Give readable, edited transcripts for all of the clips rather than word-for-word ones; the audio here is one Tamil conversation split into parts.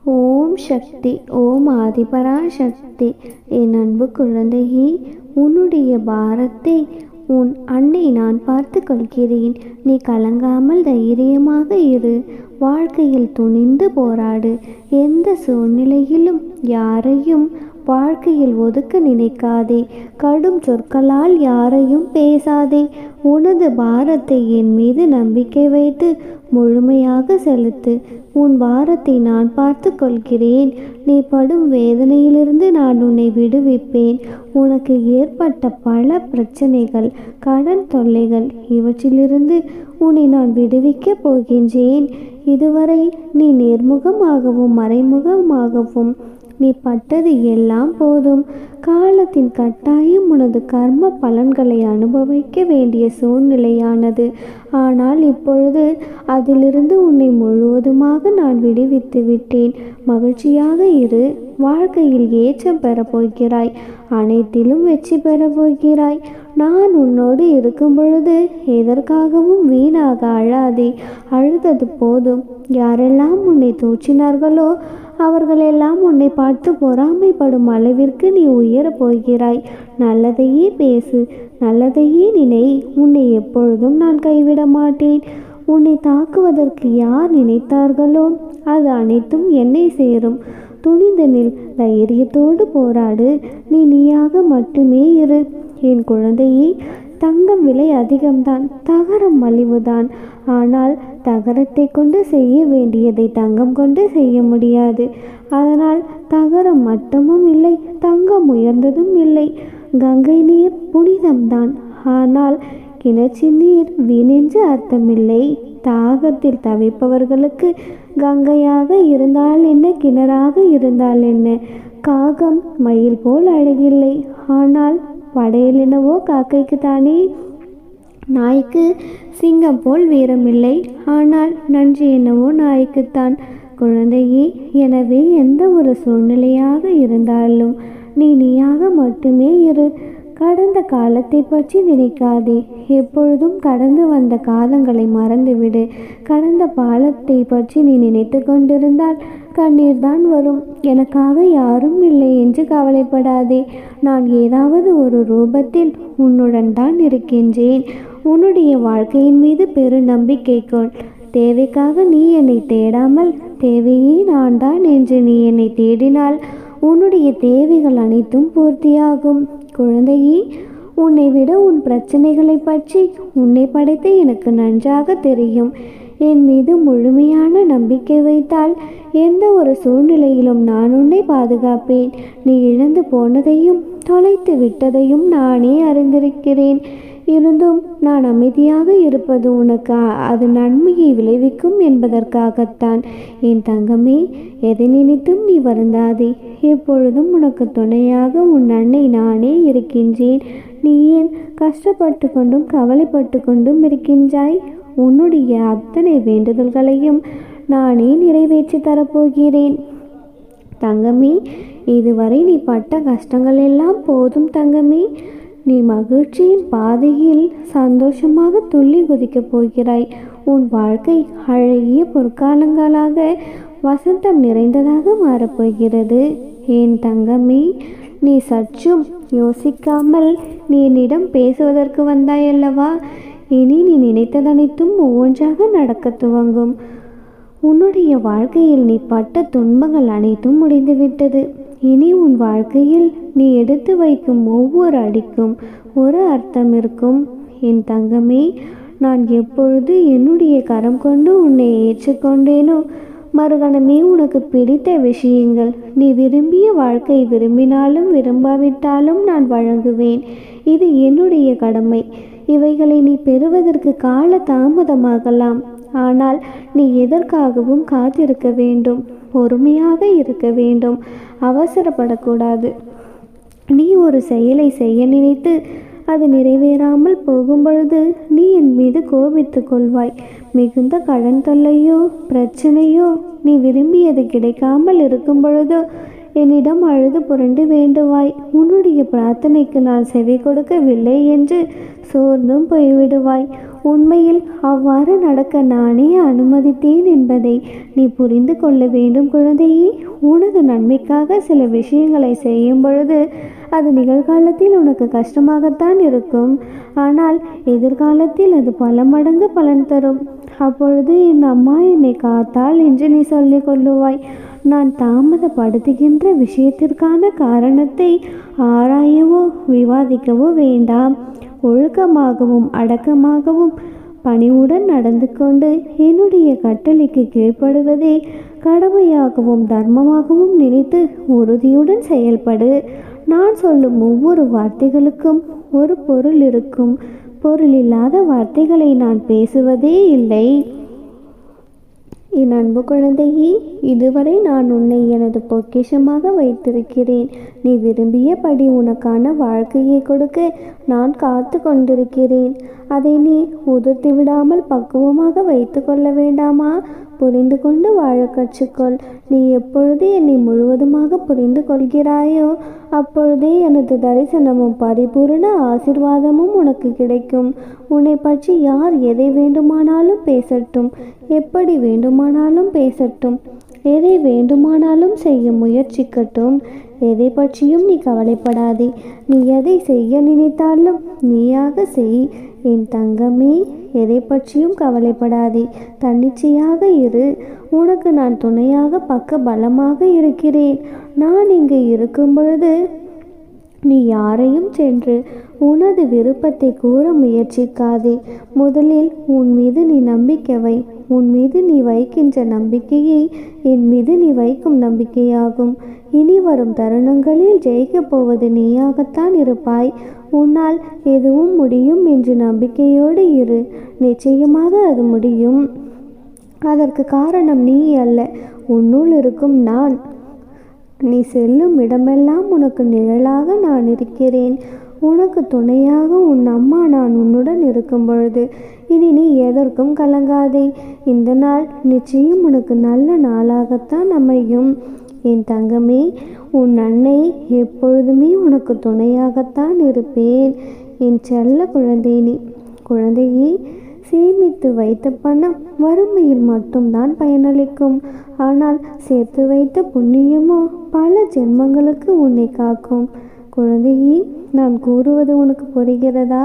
ஓம் சக்தி. ஓம் ஆதிபரா சக்தி. என் அன்பு குழந்தையே, உன்னுடைய பாரத்தை உன் அன்னை நான் பார்த்து கொள்கிறேன். நீ கலங்காமல் தைரியமாக இரு. வாழ்க்கையில் துணிந்து போராடு. எந்த சூழ்நிலையிலும் யாரையும் வாழ்க்கையில் ஒதுக்க நினைக்காதே. கடும் சொற்களால் யாரையும் பேசாதே. உனது பாரத்தை என் மீது நம்பிக்கை வைத்து முழுமையாக செலுத்து. உன் பாரத்தை நான் பார்த்து கொள்கிறேன். நீ படும் வேதனையிலிருந்து நான் உன்னை விடுவிப்பேன். உனக்கு ஏற்பட்ட பல பிரச்சனைகள், கடன் தொல்லைகள், இவற்றிலிருந்து உன்னை நான் விடுவிக்கப் போகின்றேன். இதுவரை நீ நேர்முகமாகவும் மறைமுகமாகவும் நீ பட்டது எல்லாம் போதும். காலத்தின் கட்டாயம் உனது கர்ம பலன்களை அனுபவிக்க வேண்டிய சூழ்நிலையானது. ஆனால் இப்பொழுது அதிலிருந்து உன்னை முழுவதுமாக நான் விடுவித்து விட்டேன். மகிழ்ச்சியாக இரு. வாழ்க்கையில் ஏற்றம் பெறப்போகிறாய். அனைத்திலும் வெற்றி பெறப்போகிறாய். நான் உன்னோடு இருக்கும் பொழுது எதற்காகவும் வீணாக அழாதே. அழுதது போதும். யாரெல்லாம் உன்னை தூற்றினார்களோ அவர்களெல்லாம் உன்னை பார்த்து பொறாமைப்படும் அளவிற்கு நீ உயரப் போகிறாய். நல்லதையே பேசு, நல்லதையே நினை. உன்னை எப்பொழுதும் நான் கைவிட மாட்டேன். உன்னை தாக்குவதற்கு யார் நினைத்தார்களோ அது அனைத்தும் என்னை சேரும். துணிந்து நில். தைரியத்தோடு போராடு. நீ நீயாக மட்டுமே இரு. என் குழந்தையே, தங்கம் விலை அதிகம்தான், தகரம் மலிவுதான். ஆனால் தகரத்தை கொண்டு செய்ய வேண்டியதை தங்கம் கொண்டு செய்ய முடியாது. அதனால் தகரம் மட்டமும் இல்லை, தங்கம் உயர்ந்ததும் இல்லை. கங்கை நீர் புனிதம்தான், ஆனால் கிணற்று நீர் வீணென்று அர்த்தமில்லை. தாகத்தில் தவிப்பவர்களுக்கு கங்கையாக இருந்தால் என்ன, கிணறாக இருந்தால் என்ன? காகம் மயில் போல் அழகில்லை, ஆனால் படையலினவோ காக்கைக்கு தானே. நாய்க்கு சிங்கம் போல் வீரமில்லை, ஆனால் நன்றி என்னவோ நாய்க்குத்தான். குழந்தையே, எனவே எந்த ஒரு சூழ்நிலையாக இருந்தாலும் நீ நீயாக மட்டுமே இரு. கடந்த காலத்தை பற்றி நினைக்காதே. எப்பொழுதும் கடந்து வந்த காலங்களை மறந்துவிடு. கடந்த பாலத்தை பற்றி நீ நினைத்து கொண்டிருந்தால் கண்ணீர் தான் வரும். எனக்காக யாரும் இல்லை என்று கவலைப்படாதே. நான் ஏதாவது ஒரு ரூபத்தில் உன்னுடன் தான் இருக்கின்றேன். உன்னுடைய வாழ்க்கையின் மீது பெரு நம்பிக்கை கொள். தேவைக்காக நீ என்னை தேடாமல் தேவையே நான் தான் என்று நீ என்னை தேடினால் உன்னுடைய தேவைகள் அனைத்தும் பூர்த்தியாகும். குழந்தையே, உன்னை விட உன் பிரச்சனைகளை பற்றி உன்னை படைத்த எனக்கு நன்றாக தெரியும். என் மீது முழுமையான நம்பிக்கை வைத்தால் எந்த ஒரு சூழ்நிலையிலும் நான் உன்னை பாதுகாப்பேன். நீ இழந்து போனதையும் தொலைத்து விட்டதையும் நானே அறிந்திருக்கிறேன். இருந்தும் நான் அமைதியாக இருப்பது உனக்கு அது நன்மையை விளைவிக்கும் என்பதற்காகத்தான். என் தங்கமே, எதை நினைத்தும் நீ வருந்தாதே. எப்பொழுதும் உனக்கு துணையாக உன் அன்னை நானே இருக்கின்றேன். நீ ஏன் கஷ்டப்பட்டு கொண்டும் கவலைப்பட்டு கொண்டும் இருக்கின்றாய்? உன்னுடைய அத்தனை வேண்டுதல்களையும் நானே நிறைவேற்றி தரப்போகிறேன். தங்கமே, இதுவரை நீ பட்ட கஷ்டங்கள் எல்லாம் போதும். தங்கமே, நீ மகிழ்ச்சியின் பாதையில் சந்தோஷமாக துள்ளி குதிக்கப் போகிறாய். உன் வாழ்க்கை அழகிய பொற்காலங்களாக வசந்தம் நிறைந்ததாக மாறப்போகிறது. என் தங்கமே, நீ சற்றும் யோசிக்காமல் நீ என்னிடம் பேசுவதற்கு வந்தாயல்லவா? இனி நீ நினைத்ததனைத்தும் ஒவ்வொன்றாக நடக்க துவங்கும். உன்னுடைய வாழ்க்கையில் நீ பட்ட துன்பங்கள் அனைத்தும் முடிந்துவிட்டது. இனி உன் வாழ்க்கையில் நீ எடுத்து வைக்கும் ஒவ்வொரு அடிக்கும் ஒரு அர்த்தம் இருக்கும். என் தங்கமே, நான் எப்பொழுது என்னுடைய கரம் கொண்டு உன்னை ஏற்றுக்கொண்டேனோ மறுகணமே உனக்கு பிடித்த விஷயங்கள், நீ விரும்பிய வாழ்க்கை விரும்பினாலும் விரும்பாவிட்டாலும் நான் வழங்குவேன். இது என்னுடைய கடமை. இவைகளை நீ பெறுவதற்கு கால தாமதமாகலாம். ஆனால் நீ எதற்காகவும் காத்திருக்க வேண்டும். பொறுமையாக இருக்க வேண்டும். அவசரப்படக்கூடாது. நீ ஒரு செயலை செய்ய நினைத்து அது நிறைவேறாமல் போகும் பொழுது நீ என் மீது கோபித்து கொள்வாய். மிகுந்த கடன் தொல்லையோ பிரச்சனையோ நீ விரும்பியது கிடைக்காமல் இருக்கும் பொழுதோ என்னிடம் அழுது புரண்டு வேண்டுவாய். உன்னுடைய பிரார்த்தனைக்கு நான் செவி கொடுக்கவில்லை என்று சோர்ந்தும் போய்விடுவாய். உண்மையில் அவ்வாறு நடக்க நானே அனுமதித்தேன் என்பதை நீ புரிந்து கொள்ள வேண்டும் குழந்தையே. உனது நன்மைக்காக சில விஷயங்களை செய்யும் பொழுது அது நிகழ்காலத்தில் உனக்கு கஷ்டமாகத்தான் இருக்கும். ஆனால் எதிர்காலத்தில் அது பல மடங்கு பலன் தரும். அப்பொழுது என் அம்மா என்னை காத்தாள் என்று நீ சொல்லிக் கொள்ளுவாய். நான் தாமதப்படுத்துகின்ற விஷயத்திற்கான காரணத்தை ஆராயவோ விவாதிக்கவோ வேண்டாம். ஒழுக்கமாகவும் அடக்கமாகவும் பணிவுடன் நடந்து கொண்டு என்னுடைய கட்டளைக்கு கீழ்ப்படுவதே கடமையாகவும் தர்மமாகவும் நினைத்து உறுதியுடன் செயல்படு. நான் சொல்லும் ஒவ்வொரு வார்த்தைகளுக்கும் ஒரு பொருள் இருக்கும். பொருள் இல்லாத வார்த்தைகளை நான் பேசுவதே இல்லை. என் அன்பு குழந்தையே, இதுவரை நான் உன்னை எனது பொக்கிஷமாக வைத்திருக்கிறேன். நீ விரும்பியபடி உனக்கான வாழ்க்கையை கொடுக்க நான் காத்து கொண்டிருக்கிறேன். அதை நீ உதிர்த்து விடாமல் பக்குவமாக வைத்து கொள்ள வேண்டாமா? புரிந்து கொண்டு வாழ கற்றுக்கொள். நீ எப்பொழுது என்னை முழுவதுமாக புரிந்து கொள்கிறாயோ அப்பொழுதே எனது தரிசனமும் பரிபூர்ண ஆசிர்வாதமும் உனக்கு கிடைக்கும். உன்னை பற்றி யார் எதை வேண்டுமானாலும் பேசட்டும், எப்படி வேண்டுமானாலும் பேசட்டும், எதை வேண்டுமானாலும் செய்ய முயற்சிக்கட்டும், எதை பற்றியும் நீ கவலைப்படாதே. நீ எதை செய்ய நினைத்தாலும் நீயாக செய். என் தங்கமே, எதை பற்றியும் கவலைப்படாதே. தன்னிச்சையாக இரு. உனக்கு நான் துணையாக பக்க பலமாக இருக்கிறேன். நான் இங்கு இருக்கும் பொழுது நீ யாரையும் சென்று உனது விருப்பத்தை கூற முயற்சிக்காதே. முதலில் உன் மீது நீ நம்பிக்கை வை. உன் மீது நீ வைக்கின்ற நம்பிக்கையை என் மீது நீ வைக்கும் நம்பிக்கையாகும். இனி வரும் தருணங்களில் ஜெயிக்கப் போவது நீயாகத்தான் இருப்பாய். உன்னால் எதுவும் முடியும் என்று நம்பிக்கையோடு இரு. நிச்சயமாக அது முடியும். அதற்கு காரணம் நீ அல்ல, உன்னுள் இருக்கும் நான். நீ செல்லும் இடமெல்லாம் உனக்கு நிழலாக நான் இருக்கிறேன். உனக்கு துணையாக உன் அம்மா நான் உன்னுடன் இருக்கும் பொழுது இனி நீ எதற்கும் கலங்காதே. இந்த நாள் நிச்சயம் உனக்கு நல்ல நாளாகத்தான் அமையும். என் தங்கமே, உன் அன்னை எப்பொழுதுமே உனக்கு துணையாகத்தான் இருப்பேன். என் செல்ல குழந்தையே, சேமித்து வைத்த பணம் வறுமையில் மட்டும்தான் பயனளிக்கும். ஆனால் சேர்த்து வைத்த புண்ணியமோ பல ஜென்மங்களுக்கு உன்னை காக்கும். குழந்தையே, நான் கூறுவது உனக்கு புரிகிறதா?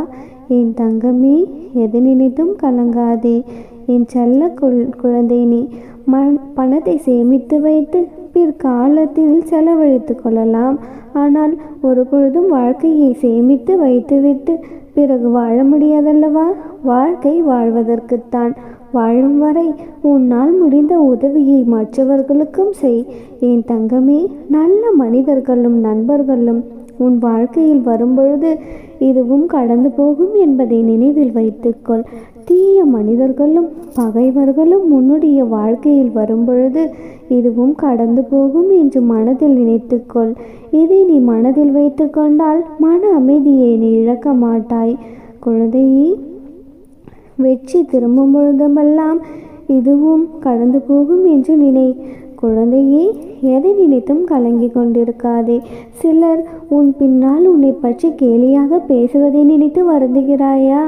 என் தங்கமே, எதை நினைத்தும் கலங்காதே. என் செல்ல குழந்தை, நீ பணத்தை சேமித்து வைத்து பிற்காலத்தில் செலவழித்து கொள்ளலாம். ஆனால் ஒரு பொழுதும் வாழ்க்கையை சேமித்து வைத்துவிட்டு பிறகு வாழ முடியாதல்லவா? வாழ்க்கை வாழ்வதற்குத்தான். வாழும் வரை உன்னால் முடிந்த உதவியை மற்றவர்களுக்கும் செய். என் தங்கமே, நல்ல மனிதர்களும் நண்பர்களும் உன் வாழ்க்கையில் வரும்பொழுது இதுவும் கடந்து போகும் என்பதை நினைவில் வைத்துக்கொள். தீய மனிதர்களும் பகைவர்களும் உன்னுடைய வாழ்க்கையில் வரும்பொழுது இதுவும் கடந்து போகும் என்று மனதில் நினைத்துக்கொள். இதை நீ மனதில் வைத்து கொண்டால் மன அமைதியை நீ இழக்க மாட்டாய். குழந்தையே, வெற்றி திரும்பும் பொழுதெல்லாம் இதுவும் கடந்து போகும் என்று நினை. குழந்தையே, எதை நினைத்தும் கலங்கி கொண்டிருக்காதே. சிலர் உன் பின்னால் உன்னை பற்றி கேலியாக பேசுவதை நினைத்து வருந்துகிறாயா?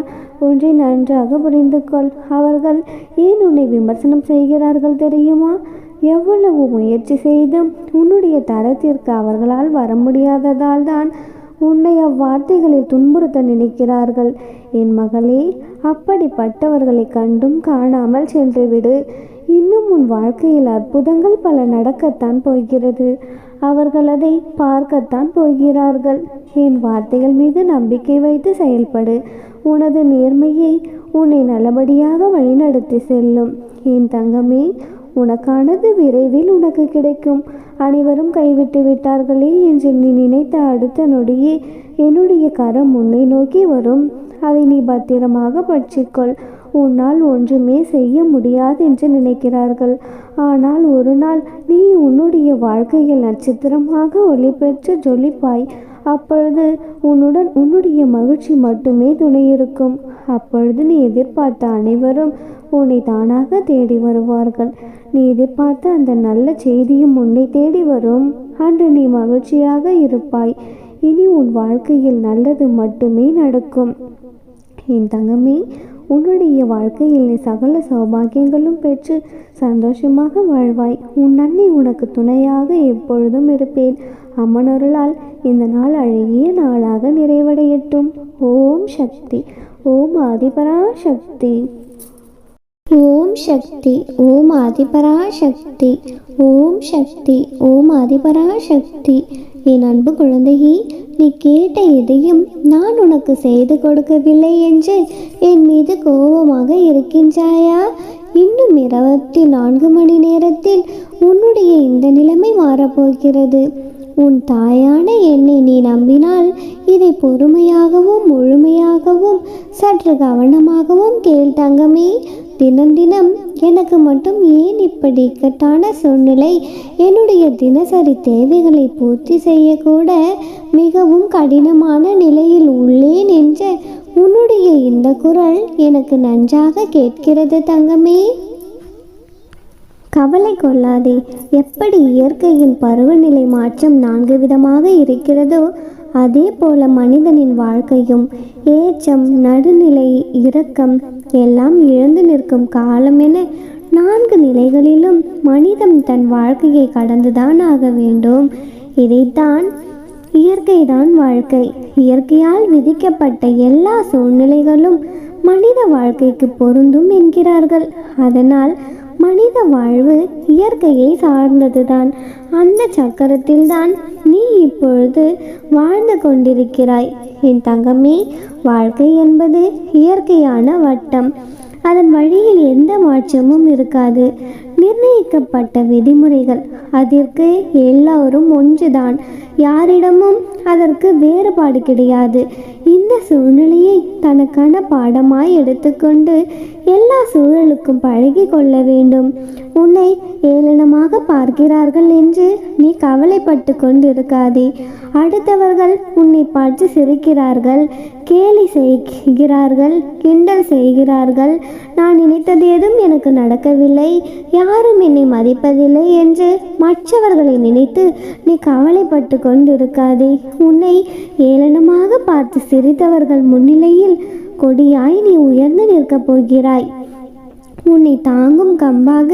ஒன்றை நன்றாக புரிந்து கொள். அவர்கள் ஏன் உன்னை விமர்சனம் செய்கிறார்கள் தெரியுமா? எவ்வளவு முயற்சி செய்தும் உன்னுடைய தரத்திற்கு அவர்களால் வர முடியாததால் தான் உன்னை அவ்வார்த்தைகளில் துன்புறுத்த நினைக்கிறார்கள். என் மகளே, அப்படிப்பட்டவர்களை கண்டும் காணாமல் சென்றுவிடு. இன்னும் உன் வாழ்க்கையில் அற்புதங்கள் பல நடக்கத்தான் போகிறது. அவர்கள் அதை பார்க்கத்தான் போகிறார்கள். என் வார்த்தைகள் மீது நம்பிக்கை வைத்து செயல்படு. உனது நேர்மையை உன்னை நல்லபடியாக வழிநடத்தி செல்லும். என் தங்கமே, உனக்கானது விரைவில் உனக்கு கிடைக்கும். அனைவரும் கைவிட்டு விட்டார்களே என்று நீ நினைத்த அடுத்த நொடியே என்னுடைய கரம் உன்னை நோக்கி வரும். அதை நீ பத்திரமாக பற்றிக்கொள். உன்னால் ஒன்றுமே செய்ய முடியாது என்று நினைக்கிறார்கள். ஆனால் ஒரு நாள் நீ உன்னுடைய வாழ்க்கையில் நட்சத்திரமாக ஒளி பெற்று ஜொலிப்பாய். அப்பொழுது உன்னுடைய மகிழ்ச்சி மட்டுமே துணையிருக்கும். அப்பொழுது நீ எதிர்பார்த்த அனைவரும் உன்னை தானாக தேடி வருவார்கள். நீ எதிர்பார்த்த அந்த நல்ல செய்தியும் உன்னை தேடி வரும். அன்று நீ மகிழ்ச்சியாக இருப்பாய். இனி உன் வாழ்க்கையில் நல்லது மட்டுமே நடக்கும். என் தங்கமே, உன்னுடைய வாழ்க்கையில் நீ சகல சௌபாகியங்களும் பெற்று சந்தோஷமாக வாழ்வாய். உன் அன்னை உனக்கு துணையாக எப்பொழுதும் இருப்பேன். அம்மனருளால் இந்த நாள் அழகிய நாளாக நிறைவடையட்டும். ஓம் சக்தி. ஓம் ஆதிபராசக்தி. ஓம் சக்தி. ஓம் ஆதிபராசக்தி. ஓம் சக்தி. ஓம் ஆதிபராசக்தி. என் அன்பு குழந்தையே, நீ கேட்ட எதையும் நான் உனக்கு செய்து கொடுக்கவில்லை என்று என் மீது கோபமாக இருக்கின்றாயா? இன்னும் 24 மணி நேரத்தில் உன்னுடைய இந்த நிலைமை மாறப்போகிறது. உன் தாயான என்னை நீ நம்பினால் இதை பொறுமையாகவும் முழுமையாகவும் சற்று கவனமாகவும் கேள் தங்கமே. தினம் தினம் எனக்கு மட்டும் ஏன் இப்படி இக்கட்டான சூழ்நிலை? என்னுடைய தினசரி தேவைகளை பூர்த்தி செய்யக்கூட மிகவும் கடினமான நிலையில் உள்ளேன் என்ற உன்னுடைய இந்த குரல் எனக்கு நன்றாக கேட்கிறது தங்கமே. கவலை கொள்ளாதே. எப்படி இயற்கையின் பருவநிலை மாற்றம் 4 விதமாக இருக்கிறதோ அதே போல மனிதனின் வாழ்க்கையும் ஏற்றம், நடுநிலை, இரக்கம் எல்லாம் இழந்து நிற்கும் காலம் என 4 நிலைகளிலும் மனிதன் தன் வாழ்க்கையை கடந்துதான் ஆக வேண்டும். இதைத்தான் இயற்கைதான் வாழ்க்கை. இயற்கையால் விதிக்கப்பட்ட எல்லா சூழ்நிலைகளும் மனித வாழ்க்கைக்கு பொருந்தும் என்கிறார்கள். அதனால் மனித வாழ்வு இயற்கையை சார்ந்ததுதான். அந்த சக்கரத்தில்தான் நீ இப்பொழுது வாழ்ந்து கொண்டிருக்கிறாய். என் தங்கமே, வாழ்க்கை என்பது இயற்கையான வட்டம். அதன் வழியில் எந்த மாற்றமும் இருக்காது. நிர்ணயிக்கப்பட்ட விதிமுறைகள். அதற்கு எல்லோரும் ஒன்றுதான். யாரிடமும் அதற்கு வேறுபாடு கிடையாது. இந்த சூழ்நிலையை தனக்கான பாடமாய் எடுத்துக்கொண்டு எல்லா சூழலுக்கும் பழகி கொள்ள வேண்டும். உன்னை ஏளனமாக பார்க்கிறார்கள் என்று நீ கவலைப்பட்டு கொண்டு இருக்காதே. அடுத்தவர்கள் உன்னை பார்த்து சிரிக்கிறார்கள், கேலி செய்கிறார்கள், கிண்டல் செய்கிறார்கள். நான் நினைத்தது எதுவும் எனக்கு நடக்கவில்லை, யாரும் என்னை மதிப்பதில்லை என்று மற்றவர்களை நினைத்து நீ கவலைப்பட்டு கொண்டிருக்காதே. உன்னை ஏளனமாக பார்த்து சிரித்தவர்கள் முன்னிலையில் கொடியாய் நீ உயர்ந்து நிற்கப் போகிறாய். உன்னை தாங்கும் கம்பாக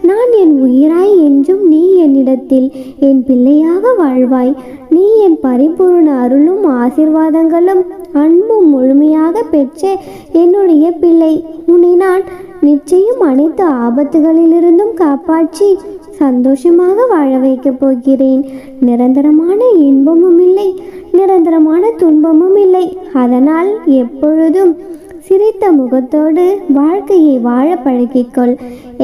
நான் என் உயிராய் என்றும் நீ என்னிடத்தில் என் பிள்ளையாக வாழ்வாய். நீ என் பரிபூர்ண அருளும் ஆசீர்வாதங்களும் அன்பும் முழுமையாக பெற்ற என்னுடைய பிள்ளை. உன்னை நான் நிச்சயம் அனைத்து ஆபத்துகளிலிருந்தும் காப்பாற்றி சந்தோஷமாக வாழ வைக்கப் போகிறேன். நிரந்தரமான இன்பமும் இல்லை, நிரந்தரமான துன்பமும் இல்லை. அதனால் எப்பொழுதும் சிரித்த முகத்தோடு வாழ்க்கையை வாழ பழகிக்கொள்.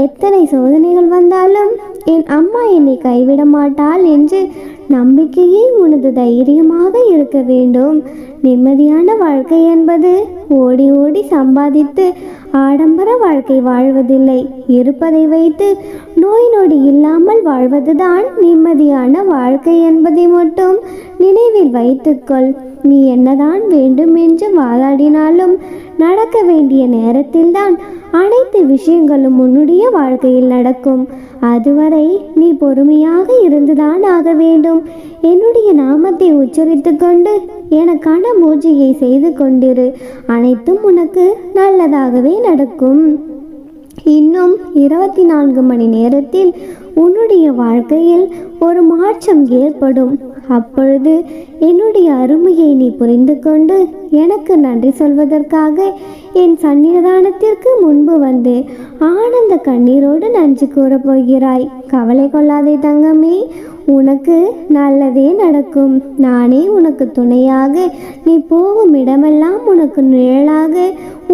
எத்தனை சோதனைகள் வந்தாலும் என் அம்மா என்னை கைவிட மாட்டாள் என்று நம்பிக்கையே உனது தைரியமாக இருக்க வேண்டும். நிம்மதியான வாழ்க்கை என்பது ஓடி ஓடி சம்பாதித்து ஆடம்பர வாழ்க்கை வாழ்வதில்லை. இருப்பதை வைத்து நோய் நொடி இல்லாமல் வாழ்வதுதான் நிம்மதியான வாழ்க்கை என்பதை மட்டும் நினைவில் வைத்துக்கொள். நீ என்னதான் வேண்டும் என்று வாதாடினாலும் நடக்க வேண்டிய நேரத்தில்தான் அனைத்து விஷயங்களும் உன்னுடைய வாழ்க்கையில் நடக்கும். அதுவரை நீ பொறுமையாக இருந்துதான் ஆக வேண்டும். என்னுடைய நாமத்தை உச்சரித்து கொண்டு எனக்கான பூஜையை செய்து கொண்டிரு. அனைத்தும் உனக்கு நல்லதாகவே நடக்கும். இன்னும் 24 மணி நேரத்தில் உன்னுடைய வாழ்க்கையில் ஒரு மாற்றம் ஏற்படும். அப்பொழுது என்னுடைய அருமையை நீ புரிந்து கொண்டு எனக்கு நன்றி சொல்வதற்காக என் சன்னிதானத்திற்கு முன்பு வந்து ஆனந்த கண்ணீரோடு நன்றி கூறப் போகிறாய். கவலை கொள்ளாதே தங்கமே, உனக்கு நல்லதே நடக்கும். நானே உனக்கு துணையாக, நீ போகும் இடமெல்லாம் உனக்கு நிழலாக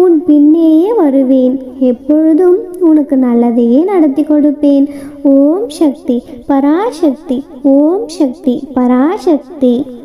உன் பின்னேயே வருவேன். எப்பொழுதும் உனக்கு நல்லதையே நடத்தி கொடுப்பேன். ஓம் சக்தி பராசக்தி. ஓம் சக்தி பராசக்தி.